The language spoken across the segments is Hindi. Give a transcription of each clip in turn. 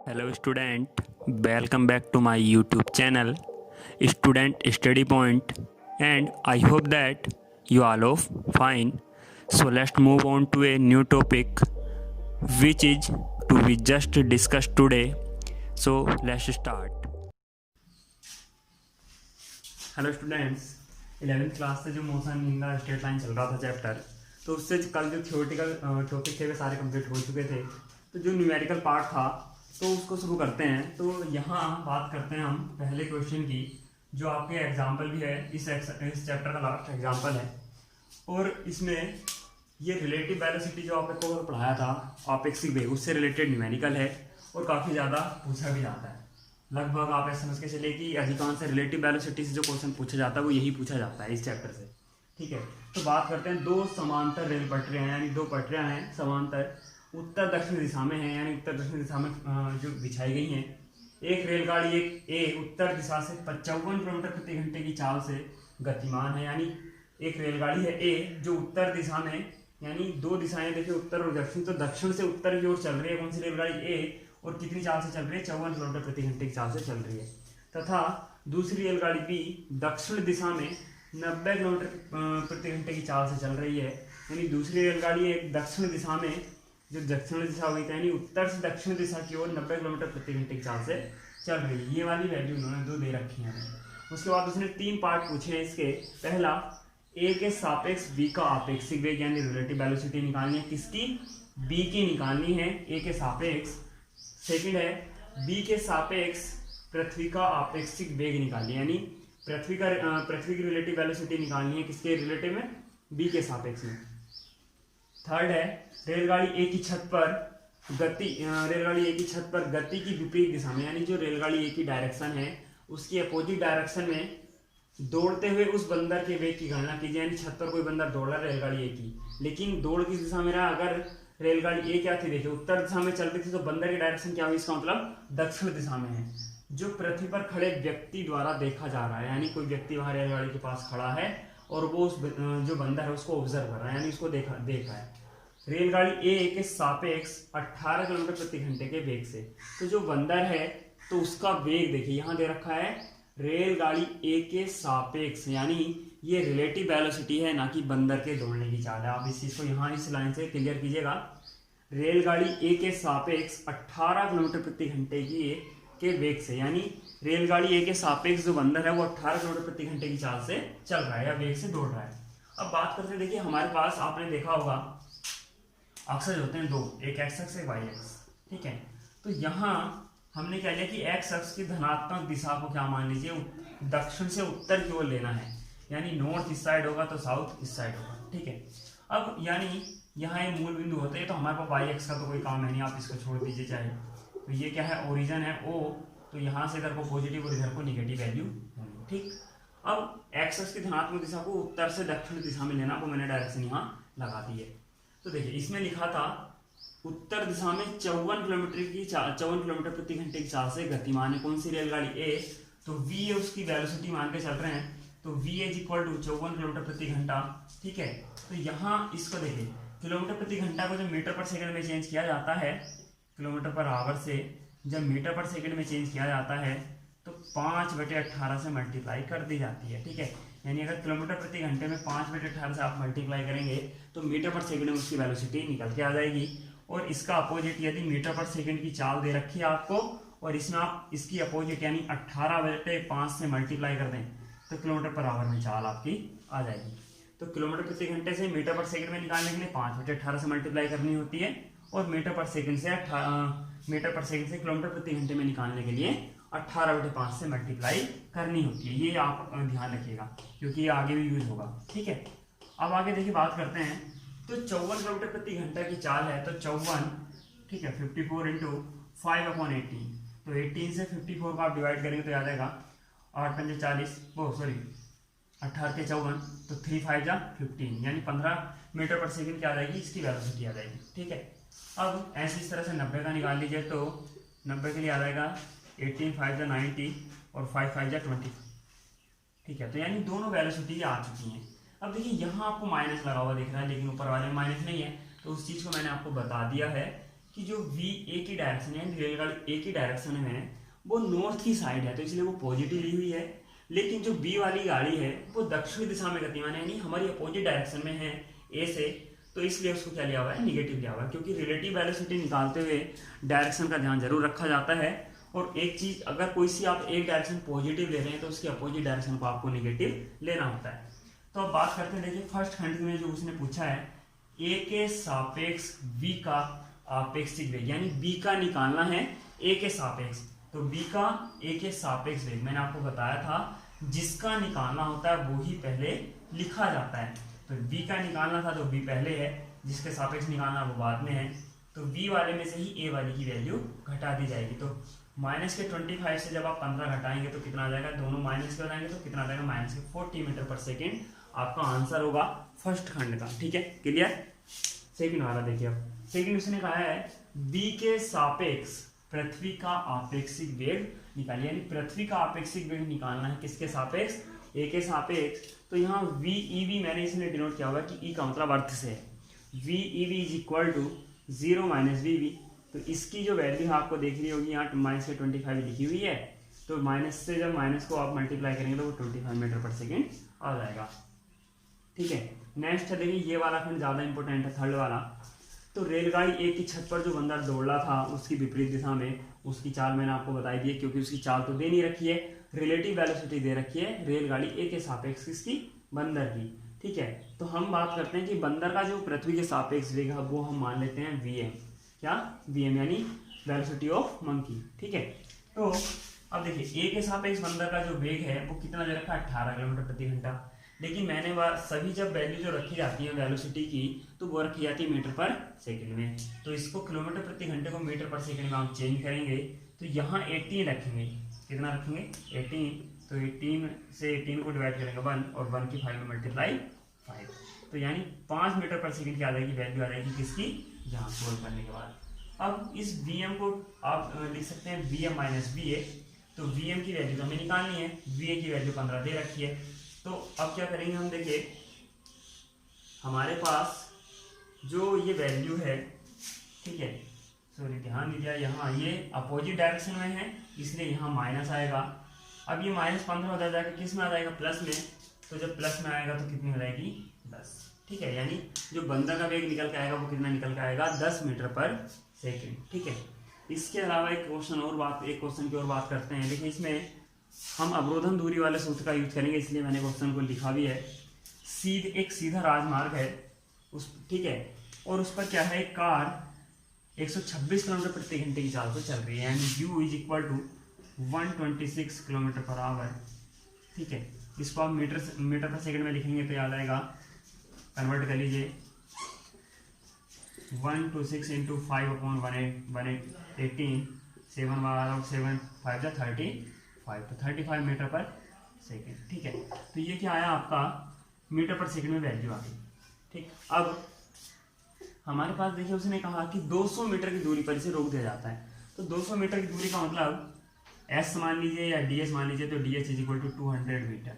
Hello student, welcome back to my YouTube channel Student Study Point, and I hope that you all are fine. So let's move on to a new topic which is to be just discussed today. So let's start. Hello students, 11th class से जो motion in the straight line चल रहा था चैप्टर, तो उससे कल जो थियोरेटिकल टॉपिक थे वे सारे कंप्लीट हो चुके थे। तो जो न्यूमेरिकल पार्ट था तो उसको शुरू करते हैं। तो यहाँ बात करते हैं हम पहले क्वेश्चन की, जो आपके एग्जाम्पल भी है, इस चैप्टर का लास्ट एग्जाम्पल है। और इसमें ये रिलेटिव वेलोसिटी जो आपको पढ़ाया था अपेक्षिक वेग, उससे रिलेटेड न्यूमेरिकल है और काफ़ी ज़्यादा पूछा भी जाता है। लगभग आप ऐसा समझ के चलिए कि अधिकांश रिलेटिव वेलोसिटी से जो क्वेश्चन पूछा जाता है वो यही पूछा जाता है इस चैप्टर से। ठीक है, तो बात करते हैं दो समांतर रेल पटरियाँ, यानी दो पटरियाँ हैं समांतर, उत्तर दक्षिण दिशा में है, यानी उत्तर दक्षिण दिशा में जो बिछाई गई हैं। एक रेलगाड़ी एक ए उत्तर दिशा से 55 किलोमीटर प्रति घंटे की चाल से गतिमान है, यानी एक रेलगाड़ी है ए जो उत्तर दिशा में, यानी दो दिशाएं देखिए उत्तर और दक्षिण, तो दक्षिण से उत्तर की ओर चल रही है कौन सी रेलगाड़ी ए, और कितनी चाल से चल रही है, 54 किलोमीटर प्रति घंटे की चाल से चल रही है। तथा दूसरी रेलगाड़ी बी दक्षिण दिशा में 90 किलोमीटर प्रति घंटे की चाल से चल रही है, यानी दूसरी रेलगाड़ी एक दक्षिण दिशा में, जो दक्षिण दिशा हुई थी यानी उत्तर से दक्षिण दिशा की ओर 90 किलोमीटर प्रति घंटे की चाल से चल रही है। ये वाली वैल्यू उन्होंने दो दे रखी है। उसके बाद उसने तीन पार्ट पूछे हैं इसके। पहला, ए के सापेक्ष बी का आपेक्षिक वेग यानी रिलेटिव वेलोसिटी निकालनी है, किसकी, बी की निकालनी है ए के सापेक्ष। सेकंड है, बी के सापेक्ष पृथ्वी का आपेक्षिक वेग निकालनी है, यानी पृथ्वी की रिलेटिव वेलोसिटी निकालनी है, किसके रिलेटिव में, बी के सापेक्ष में। थर्ड है, रेलगाड़ी ए की छत पर गति की विपरीत दिशा में, यानी जो रेलगाड़ी ए की डायरेक्शन है उसकी अपोजिट डायरेक्शन में दौड़ते हुए उस बंदर के वेग की गणना कीजिए। यानी छत पर कोई बंदर दौड़ रहा है रेलगाड़ी ए की, लेकिन दौड़ किस दिशा में रहा, अगर रेलगाड़ी ए क्या थी देखिए उत्तर दिशा में चल रही थी, तो बंदर की डायरेक्शन क्या हुई, इसका मतलब दक्षिण दिशा में है, जो पृथ्वी पर खड़े व्यक्ति द्वारा देखा जा रहा है। यानी कोई व्यक्ति वहां रेलगाड़ी के पास खड़ा है और वो उस जो बंदर है उसको ऑब्जर्व कर रहा है, यानी उसको देख रहा है। रेलगाड़ी ए के सापेक्ष 18 किलोमीटर प्रति घंटे के वेग से, तो जो बंदर है तो उसका वेग देखिए यहाँ दे रखा है रेलगाड़ी ए के सापेक्ष, यानी ये रिलेटिव वेलोसिटी है, ना कि बंदर के दौड़ने की चाल है। आप इस चीज को यहाँ इस लाइन से क्लियर कीजिएगा। रेलगाड़ी ए के सापेक्ष 18 किलोमीटर प्रति घंटे के वेग से, यानी रेलगाड़ी ए के सापेक्ष जो बंदर है वो 18 किलोमीटर प्रति घंटे की चाल से चल रहा है या वेग से दौड़ रहा है। अब बात करते हैं, देखिए हमारे पास आपने देखा होगा अक्ष होते हैं दो, एक एक्स अक्ष एक वाई अक्ष। ठीक है, तो यहाँ हमने क्या लिया कि एक्स अक्ष की धनात्मक दिशा को क्या मान लीजिए, दक्षिण से उत्तर की ओर लेना है, यानी नॉर्थ इस साइड होगा तो साउथ इस साइड होगा। ठीक है, अब यानी यहाँ ये मूल बिंदु होते हैं, तो हमारे पास वाई अक्ष का तो कोई काम है नहीं, आप इसको छोड़ दीजिए चाहे। तो ये क्या है, ओरिजिन है ओ, तो यहाँ से इधर को पॉजिटिव और इधर को निगेटिव वैल्यू होगी। ठीक, अब एक्स अक्ष की धनात्मक दिशा को उत्तर से दक्षिण दिशा में लेना, वो मैंने डायरेक्शन यहाँ लगा दी है। तो देखिए इसमें लिखा था उत्तर दिशा में 54 किलोमीटर प्रति घंटे की चाल से गतिमान है कौन सी रेलगाड़ी ए, तो वी है उसकी वेलोसिटी मान के चल रहे हैं, तो v is equal to 54 kilometre प्रति घंटा। ठीक है, तो यहाँ इसको देखिए किलोमीटर प्रति घंटा को जब मीटर पर सेकंड में चेंज किया जाता है, किलोमीटर पर आवर से जब मीटर पर सेकंड में चेंज किया जाता है तो 5/18 से मल्टीप्लाई कर दी जाती है। ठीक है, यानी अगर किलोमीटर प्रति घंटे में 5/18 से आप मल्टीप्लाई करेंगे तो मीटर पर सेकंड में उसकी वेलोसिटी निकल के आ जाएगी। और इसका अपोजिट यदि मीटर पर सेकंड की चाल दे रखी है आपको, और इसमें आप इसकी अपोजिट यानी 18/5 से मल्टीप्लाई कर दें तो किलोमीटर पर आवर में चाल आपकी आ जाएगी। तो किलोमीटर प्रति घंटे से मीटर पर सेकंड में निकालने के लिए 5/18 से मल्टीप्लाई करनी होती है, और मीटर पर सेकंड से किलोमीटर प्रति घंटे में निकालने के लिए 18/5 से मल्टीप्लाई करनी होती है। ये आप ध्यान रखिएगा क्योंकि ये आगे भी यूज होगा। ठीक है, अब आगे देखिए बात करते हैं, तो 54 किलोमीटर प्रति घंटा की चाल है, तो 54, ठीक है, 54 इंटू 5/18, तो 18 से 54 को आप डिवाइड करेंगे तो आ जाएगा 8×5 = 40, 18 के 54, तो 3 5 जा 15, यानी 15 मीटर पर सेकंड क्या आ जाएगी, इसकी वेलोसिटी आ जाएगी। ठीक है, अब ऐसे इस तरह से 90 का निकाल लीजिए, तो 90 के लिए आ जाएगा 18 5 जा 90 और 5 5 जा 20। ठीक है, तो यानी दोनों वेलोसिटी आ चुकी हैं। अब देखिए यहाँ आपको माइनस लगा हुआ दिख रहा है, लेकिन ऊपर वाले में माइनस नहीं है, तो उस चीज़ को मैंने आपको बता दिया है कि जो वी ए की डायरेक्शन है, रेलगाड़ी ए की डायरेक्शन में है, वो नॉर्थ की साइड है, तो इसलिए वो पॉजिटिव ली हुई है। लेकिन जो बी वाली गाड़ी है वो दक्षिणी दिशा में गतिमान है, यानी हमारी अपोजिट डायरेक्शन में है ए से, तो इसलिए उसको क्या लिया हुआ है, निगेटिव लिया हुआ है। क्योंकि रिलेटिव वेलोसिटी निकालते हुए डायरेक्शन का ध्यान जरूर रखा जाता है। और एक चीज, अगर कोई सी आप एक डायरेक्शन पॉजिटिव ले रहे हैं तो उसकी अपोजिट डायरेक्शन को आपको निगेटिव लेना होता है। तो अब बात करते हैं, देखिए फर्स्ट खंड में जो उसने पूछा है, ए के सापेक्ष बी का आपेक्षिक वेग, यानी बी का निकालना है ए के सापेक्ष। तो बी का ए के सापेक्ष वेग मैंने आपको बताया था, जिसका निकालना होता है वो ही पहले लिखा जाता है। तो बी का निकालना था तो बी पहले है, जिसके सापेक्ष निकालना वो बाद में है। तो बी वाले में से ही ए वाली की वैल्यू घटा दी जाएगी। तो माइनस के 25 से जब आप 15 घटाएंगे तो कितना आ जाएगा, दोनों माइनस के हो जाएंगे तो कितना आ जाएगा, माइनस के 40 मीटर पर सेकेंड आपका आंसर होगा फर्स्ट खंड का। ठीक है, क्लियर। सेकंड वाला देखिए, अब सेकंड उसने कहा है बी के सापेक्ष पृथ्वी का आपेक्षिक वेग निकालिए, यानी पृथ्वी का आपेक्षिक वेग निकालना है किसके सापेक्ष, ए के सापेक्ष। तो यहाँ वी ई वी मैंने इसलिए डिनोट किया हुआ कि ई का मतलब अर्थ से है, v e v is equal to 0 minus v v. तो इसकी जो वैल्यू है आपको देख रही होगी, यहाँ माइनस के 25 लिखी हुई है, तो माइनस से जब माइनस को आप मल्टीप्लाई करेंगे तो वो 25 मीटर पर सेकेंड आ जाएगा। ठीक है, नेक्स्ट है देखिए, ये वाला खंड ज़्यादा इंपॉर्टेंट है, थर्ड वाला। तो रेलगाड़ी एक की छत पर जो बंदा दौड़ रहा था उसकी विपरीत दिशा में, उसकी चाल मैंने आपको बताई दी है, क्योंकि उसकी चाल तो दे नहीं रखी है, रिलेटिव वेलोसिटी दे रखी है रेलगाड़ी ए के सापेक्ष किसकी, बंदर की। ठीक है, तो हम बात करते हैं कि बंदर का जो पृथ्वी के सापेक्ष वेग है वो हम मान लेते हैं वी एम। क्या, वी एम यानी वेलोसिटी ऑफ मंकी। ठीक है, तो अब देखिए ए के सापेक्ष बंदर का जो वेग है वो कितना दे रखा है, 18 किलोमीटर प्रति घंटा। लेकिन मैंने सभी जब वैल्यू जो रखी जाती है वेलोसिटी की, तो वो रखी जाती है मीटर पर सेकंड में। तो इसको किलोमीटर प्रति घंटे को मीटर पर सेकंड में हम चेंज करेंगे, तो यहाँ 18 रखेंगे। कितना रखेंगे, 18। तो 18 से 18 को डिवाइड करेंगे 1, और 1 की 5 में मल्टीप्लाई 5, तो यानी 5 मीटर पर सेकंड की आ जाएगी वैल्यू, आ जाएगी किसकी, यहाँ सोल्व करने के बाद। अब इस वी एम को आप लिख सकते हैं v m minus v a. तो वी एम की वैल्यू तो हमें निकालनी है, वी ए की वैल्यू 15 दे रखी है। तो अब क्या करेंगे हम, देखिए हमारे पास जो ये वैल्यू है, ठीक है, सॉरी ध्यान दीजिए, यहाँ ये अपोजिट डायरेक्शन में है इसलिए यहाँ माइनस आएगा। अब ये -15 हो जाएगा, किस में आ जाएगा, प्लस में। तो जब प्लस में आएगा तो कितनी हो जाएगी, 10। ठीक है, यानी जो बंदर का वेग निकल के आएगा वो कितना निकल के आएगा, 10 मीटर पर सेकेंड। ठीक है, इसके अलावा एक क्वेश्चन की और बात करते हैं। देखिए इसमें हम अवरोधन दूरी वाले सूत्र का यूज करेंगे, इसलिए मैंने क्वेश्चन को लिखा भी है। एक सीधा राजमार्ग है उस, ठीक है, और उस पर क्या है, एक कार 126 किलोमीटर प्रति घंटे की चाल से चल रही है, यानी u is equal to 126 kilometre per hour. ठीक है, इसको आप मीटर पर सेकंड में लिखेंगे तो याद आएगा, कन्वर्ट कर लीजिए, 126 इंटू 5/118, 7 5 35, तो 35 मीटर पर सेकेंड। ठीक है, तो ये क्या आया आपका, मीटर पर सेकंड में वैल्यू आ गई। ठीक, अब हमारे पास देखिए उसने कहा कि 200 मीटर की दूरी पर इसे रोक दिया जाता है। तो 200 मीटर की दूरी का मतलब एस मान लीजिए या ds मान लीजिए, तो ds is equal to 200 metre.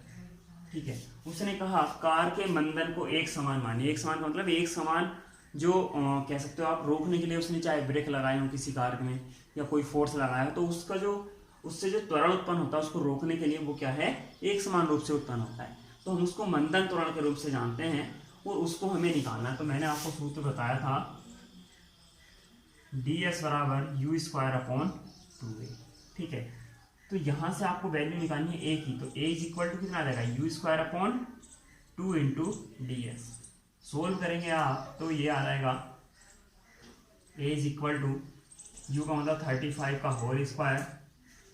ठीक है, उसने कहा कार के मंदन को एक समान मानिए। एक समान का मतलब एक समान, जो कह सकते हो आप, रोकने के लिए उसने चाहे ब्रेक लगाए हो किसी कार में या कोई फोर्स लगाया हो, तो उसका जो उससे जो त्वरण उत्पन्न होता है उसको रोकने के लिए वो क्या है, एक समान रूप से उत्पन्न होता है। तो हम उसको मंदन त्वरण के रूप से जानते हैं और उसको हमें निकालना है। तो मैंने आपको सूत्र बताया था, ds बराबर u²/2a। ठीक है, तो यहाँ से आपको वैल्यू निकालनी है a की। तो a इज इक्वल टू कितना आ जाएगा, u²/2 इंटू ds। सोल्व करेंगे आप तो ये आ जाएगा a is equal to u का मतलब 35 का होल स्क्वायर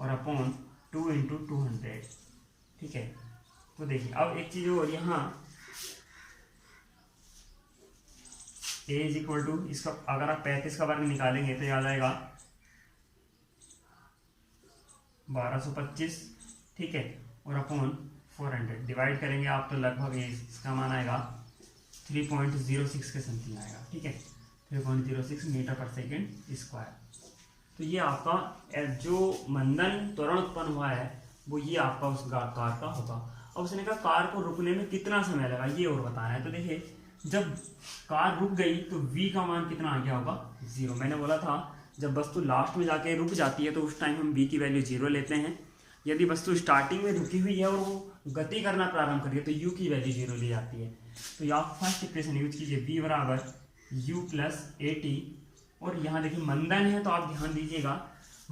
और अपॉन 2 इंटू 200। ठीक है, तो देखिए अब एक चीज और, यहाँ a इज इक्वल टू, इसका अगर आप 35 का वर्ग निकालेंगे तो याद आएगा 1225। ठीक है, और अपॉन 400 डिवाइड करेंगे आप तो लगभग इसका मान आएगा 3.06 के समथिंग आएगा। ठीक है, 3.06 मीटर पर सेकेंड स्क्वायर। तो ये आपका जो मंदन त्वरण उत्पन्न हुआ है वो ये आपका उस कार का होगा। अब उसने कहा कार को रुकने में कितना समय लगा ये और बताना है। तो देखिए जब कार रुक गई तो v का मान कितना आ गया होगा 0। मैंने बोला था जब वस्तु लास्ट में जाके रुक जाती है तो उस टाइम हम v की वैल्यू 0 लेते हैं। यदि वस्तु स्टार्टिंग में रुकी हुई है और वो गति करना प्रारंभ कर रही है तो u की वैल्यू 0 ली जाती है। तो यहाँ फर्स्ट इक्वेशन यूज कीजिए, v बराबर u प्लस ए टी। और यहाँ देखिए मंदन है तो आप ध्यान दीजिएगा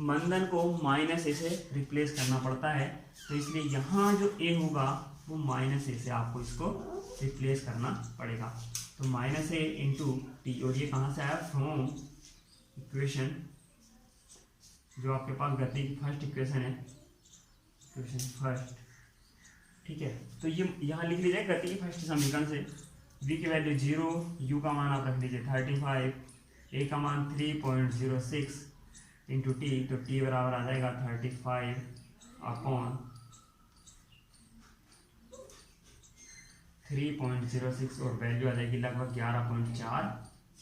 मंदन को माइनस ए से रिप्लेस करना पड़ता है, तो इसलिए यहाँ जो a होगा वो माइनस ए से आपको इसको रिप्लेस करना पड़ेगा। तो माइनस ए इंटू टी, और ये कहाँ से आया, फ्रॉम इक्वेशन जो आपके पास गति की फर्स्ट इक्वेशन है, इक्वेशन फर्स्ट, ठीक है। तो ये यहाँ लिख लीजिए गति की फर्स्ट समीकरण से v की वैल्यू 0, u का मान आप रख लीजिए 35, a का मान 3.06 इंटू टी, तो t बराबर आ जाएगा 35 अपॉन 3.06 और वैल्यू आ जाएगी लगभग 11.4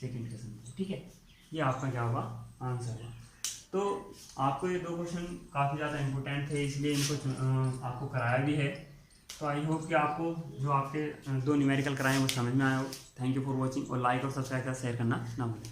सेकेंड के समय, ठीक है। ये आपका क्या होगा, आंसर है। तो आपको ये दो क्वेश्चन काफ़ी ज़्यादा इम्पोर्टेंट थे इसलिए इनको आपको कराया भी है। तो आई होप कि आपको जो आपके दो न्यूमेरिकल कराए हैं वो समझ में आया हो। थैंक यू फॉर वॉचिंग, और लाइक और सब्सक्राइब का शेयर करना ना भूलें।